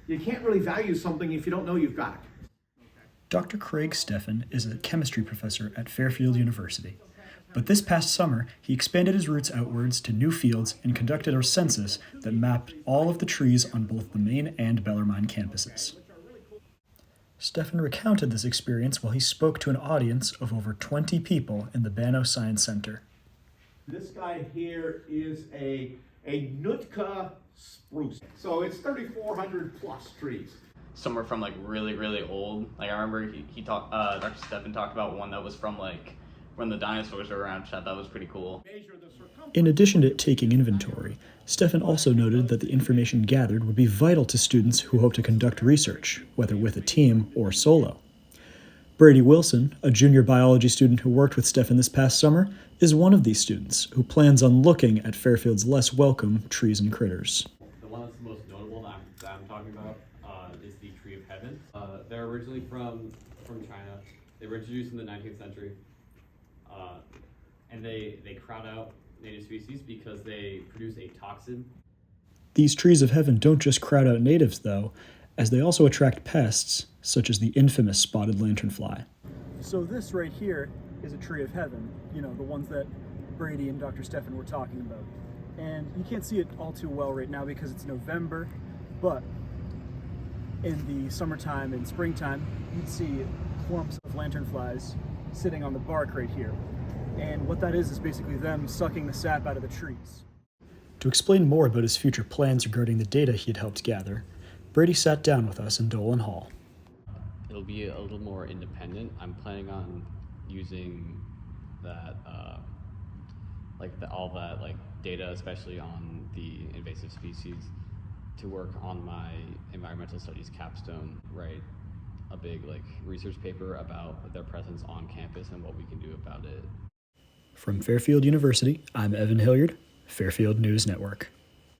You can't really value something if you don't know you've got it. Dr. Craig Steffen is a chemistry professor at Fairfield University. But this past summer, he expanded his roots outwards to new fields and conducted a census that mapped all of the trees on both the Main and Bellarmine campuses. Steffen recounted this experience while he spoke to an audience of over 20 people in the Banno Science Center. This guy here is a Nootka spruce. So it's 3,400 plus trees. Some are from like really old. Like I remember Dr. Steffen talked about one that was from like when the dinosaurs were around, which I thought was pretty cool. In addition to taking inventory, Steffen also noted that the information gathered would be vital to students who hope to conduct research, whether with a team or solo. Brady Wilson, a junior biology student who worked with Steffen this past summer, is one of these students who plans on looking at Fairfield's less welcome trees and critters. The one that's the most notable that I'm talking about is the Tree of Heaven. They're originally from China. They were introduced in the 19th century. And they crowd out native species because they produce a toxin. These trees of heaven don't just crowd out natives, though, as they also attract pests, such as the infamous spotted lanternfly. So this right here is a tree of heaven, you know, the ones that Brady and Dr. Steffen were talking about. And you can't see it all too well right now because it's November, but in the summertime and springtime, you'd see clumps of lanternflies sitting on the bark right here. And what that is basically them sucking the sap out of the trees. To explain more about his future plans regarding the data he had helped gather, Brady sat down with us in Dolan Hall. It'll be a little more independent. I'm planning on using that, all that data, especially on the invasive species, to work on my environmental studies capstone, write a big research paper about their presence on campus and what we can do about it. From Fairfield University, I'm Evan Hilliard, Fairfield News Network.